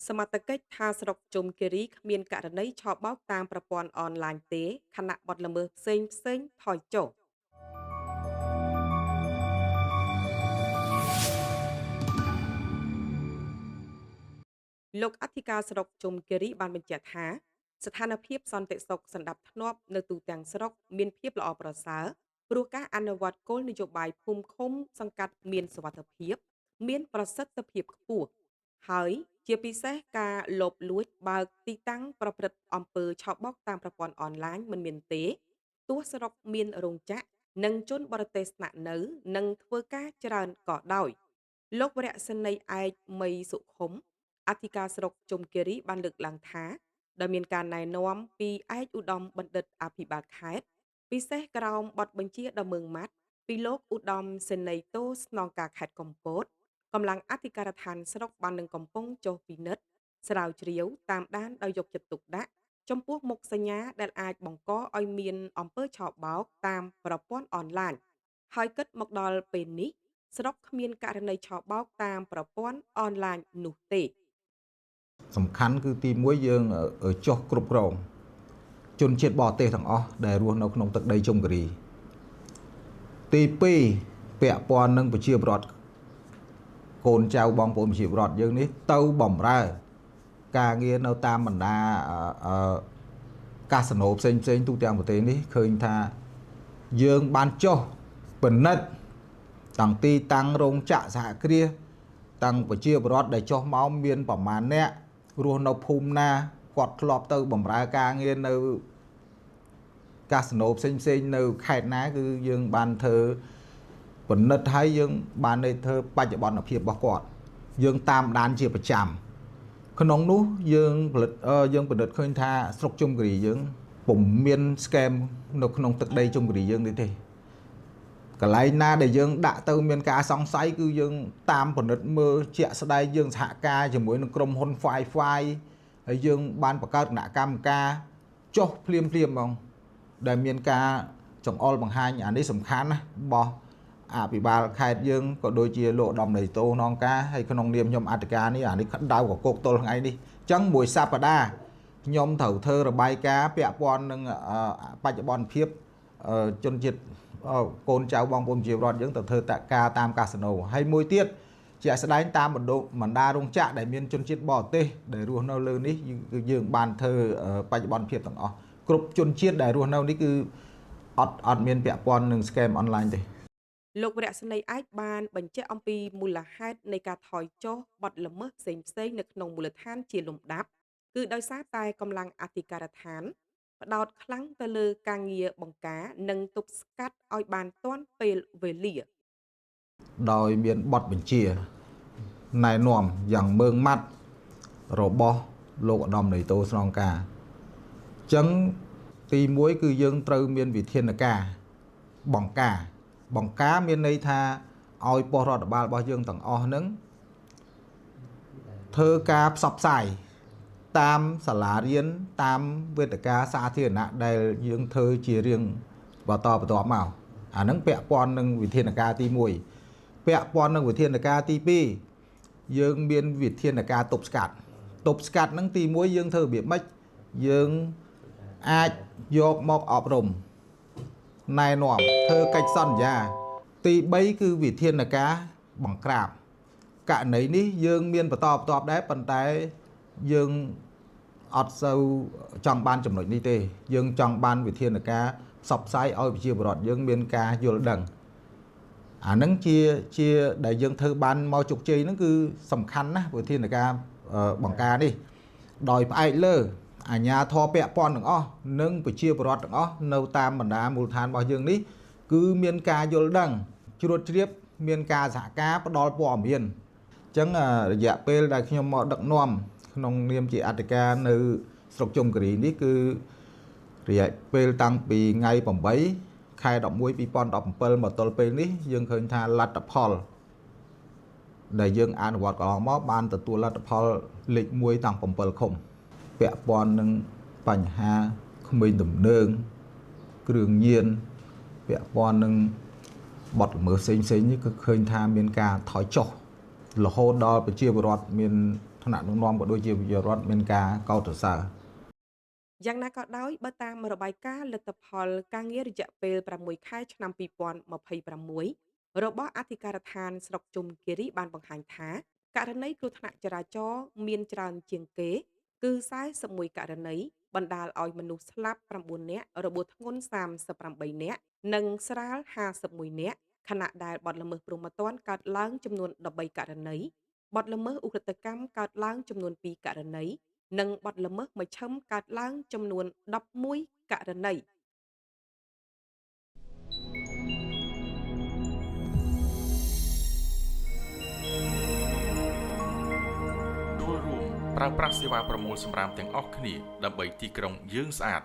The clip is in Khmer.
សមត្ថកិច្ចថាស្រុកជុំគិរីគ្មានករណីឆបោកតាមប្រព័ន្ធអនឡាញទេខណៈបទល្មើសផ្សេងថយចុះលោកអធិការស្រុកជុំគិរីបានបញ្ជាក់ថាស្ថានភាពសន្តិសុខសណ្ដាប់ធ្នាប់នៅទូទាំងស្រុកមានភាពល្អប្រសើរព្រោះការអនុវត្តគោលនយោបាយភូមិឃុំសង្កាត់មានសុវត្ថិភាពមានប្រសិទ្ធភាពខ្ពស់ហើយជាពិសេសការលបលួចបើកទីតាំងប្រព្រឹត្តអំពើឆបោកតាមប្រព័ន្ធអនឡាញមិនមានទេទោះស្រុកមានរោងចក្រនិងជនបរទេសស្នាក់នៅនិងធ្វើការច្រើនក៏ដោយលោកវរៈសេនីយ៍ឯកមីសុខុមអធិការស្រុកជុំគិរីបានលើកឡើងថាដែលមានការណែនាំពីឯកឧត្តមបណ្ឌិតអភិបាលខេត្តពិសេសក្រោមបទបញ្ជាដ៏ម៉ឺងម៉ាត់ពីលោកឧត្តមសេនីយ៍តូស្នងការខេត្តកំពតកម្លាំងអធិការដ្ឋានស្រុកបាននឹងកំពុងចុះពិនិត្យស្រាវជ្រាវតាមដានដោយយកចិត្តទុកដាក់ចំពោះមុខសញ្ញាដែលអាចបង្កឲ្យមានអំពើឆបោកតាមប្រព័ន្ធអនឡាញហើយគិតមកដល់ពេលនេះស្រុកគ្មានករណីឆបោកតាមប្រព័ន្ធអនឡាញនោះទេសំខាន់គឺទី1យើងចុះគ្រប់គ្រងជនជាតិបរទេសទាំងអស់ដែលរស់នៅក្នុងទឹកដីជុំគិរីទី2ពាក់ព័ន្ធនឹងប្រជាពលរដ្ឋកូនចៅបងប្អូនប្រជាពលរដ្ឋយើងនេះទៅបំរើការងារនៅតាមបណ្ដាកាស៊ីណូផ្សេងទូទាំងប្រទេសនេះឃើញថាយើងបានចុះពិនិត្យតាំងទីតាំងរោងចក្រសហគ្រាសតាំងប្រជាពលរដ្ឋដែលចុះមកមានប្រមាណអ្នករស់នៅភូមិណាគាត់ធ្លាប់ទៅបំរើការងារនៅកាស៊ីណូផ្សេងនៅខេត្តណាគឺយើងបានធ្វើពិនិត្យហើយយើងបានធ្វើបច្ចុប្បន្នភាពរបស់គាត់យើងតាមដានជាប្រចាំក្នុងនោះយើងពិនិត្យឃើញថាស្រុកជុំគិរីយើងពុំមាន scam នៅក្នុងទឹកដីជុំគិរីយើងនេះទេកន្លែងណាដែលយើងដាក់ទៅមានការសង្ស័យគឺយើងតាមពិនិត្យមើលជាក់ស្ដែងយើងសហការជាមួយនឹងក្រុមហ៊ុន Wi-Fi ហើយយើងបានបង្កើតគណៈកម្មការចុះភ្លាមហ្មងដែលមានការចង្អុលបង្ហាញអានេះសំខាន់ណារបស់អភិបាលខេត្តយើងក៏ដូចជាលោកឧត្តមនាយតូនងការហើយក្នុងនាមខ្ញុំអធិការនេះអានេះក្តៅកកទល់ថ្ងៃនេះអញ្ចឹងមួយសប្តាហ៍ខ្ញុំត្រូវធ្វើរបាយការណ៍ពាក់ព័ន្ធនឹងបច្ចុប្បន្នភាពជនជាតិកូនចៅបងប្អូនប្រជាពលរដ្ឋយើងទៅធ្វើការតាមកាស៊ីណូហើយមួយទៀតជាក់ស្ដែងតាមបណ្ដារោងចក្រដែលមានជនជាតិបរទេសដែលរស់នៅលើនេះគឺយើងបានធ្វើបច្ចុប្បន្នភាពទាំងអស់គ្រប់ជនជាតិដែលរស់នៅនេះគឺអត់មានពាក់ព័ន្ធនឹង scam online ទេលោកវរៈសេនីយ៍ឯកបានបញ្ជាក់អំពីមូលហេតុនៃការថយចុះបទល្មើសផ្សេងនៅក្នុងមូលដ្ឋានជាលំដាប់គឺដោយសារតែកម្លាំងអធិការដ្ឋានផ្ដោតខ្លាំងទៅលើការងារបង្ការនិងទប់ស្កាត់ឲ្យបានទាន់ពេលវេលាដោយមានបទបញ្ជាណែនាំយ៉ាងម៉ឺងម៉ាត់របស់លោកឧត្តមនាយតូស្នងការអញ្ចឹងទី1គឺយើងត្រូវមានវិធានការបង្ការមានន័យថាឲ្យប៉ុស្តិ៍រដ្ឋបាលរបស់យើងទាំងអស់ហ្នឹងធ្វើការផ្សព្វផ្សាយតាមសាលារៀនតាមវេទិកាសាធារណៈដែលយើងធ្វើជារៀងបន្តមកអាហ្នឹងពាក់ព័ន្ធនឹងវិធានការទី1ពាក់ព័ន្ធនឹងវិធានការទី2យើងមានវិធានការទប់ស្កាត់ហ្នឹងទី1យើងធ្វើរបៀបម៉េចយើងអាចយកមកអប់រំណែនាំធ្វើកិច្ចសន្យាទី3គឺវិធានការបង្ក្រាបករណីនេះយើងមានបន្តបន្ទាប់ដែរប៉ុន្តែយើងអត់សូវចង់បានចំណុចនេះទេយើងចង់បានវិធានការផ្សព្វផ្សាយឲ្យប្រជាពលរដ្ឋយើងមានការយល់ដឹងអាហ្នឹងជាដែលយើងធ្វើបានមកជោគជ័យហ្នឹងគឺសំខាន់ណាស់វិធានការបង្ការនេះដោយផ្អែកលើអាជ្ញាធរពាក់ព័ន្ធទាំងអស់និងប្រជាពលរដ្ឋទាំងអស់នៅតាមបណ្ដាមូលដ្ឋានរបស់យើងនេះគឺមានការយល់ដឹងជ្រួតជ្រាបមានការសហការផ្ដល់ព័ត៌មានអញ្ចឹងរយៈពេលដែលខ្ញុំមកដឹកនាំក្នុងនាមជាអធិការនៅស្រុកជុំគិរីនេះគឺរយៈពេលតាំងពីថ្ងៃ8ខែ11 2017មកទល់ពេលនេះយើងឃើញថាលទ្ធផលដែលយើងអនុវត្តកន្លងមកបានទទួលលទ្ធផលលេខ1តាំង7ឃុំពាក់ព័ន្ធនឹងបញ្ហាក្មេងទំនើងគ្រឿងញៀនពាក់ព័ន្ធនឹងបទល្មើសផ្សេងនេះគឺឃើញថាមានការថយចុះរហូតដល់ប្រជាពលរដ្ឋមានឋ ថ្នាក់ដឹកនាំក៏ដូចជាប្រជារដ្ឋមានការកោតសរសើរ យ៉ាងណាក៏ដោយបើតាមរបាយការណ៍លទ្ធផលការងាររយៈពេល6 ខែឆ្នាំ2026របស់អធិការដ្ឋានស្រុកជុំគិរីបានបង្ហាញថាករណីគ្រោះថ្នាក់ចរាចរណ៍មានច្រើនជាងគេគឺ41ករណីបណ្ដាលឲ្យមនុស្សស្លាប់9នាក់របួសធ្ងន់38នាក់និងស្រាល51នាក់ខណៈដែលបទល្មើសព្រហ្មទណ្ឌកើតឡើងចំនួន13ករណីបទល្មើសឧក្រិដ្ឋកម្មកើតឡើងចំនួន2ករណីនិងបទល្មើសមជ្ឈិមកើតឡើងចំនួន11ករណី ចូលរួមប្រើប្រាស់សេវាប្រមូលសំរាមទាំងអស់គ្នាដើម្បីទីក្រុងយើងស្អាត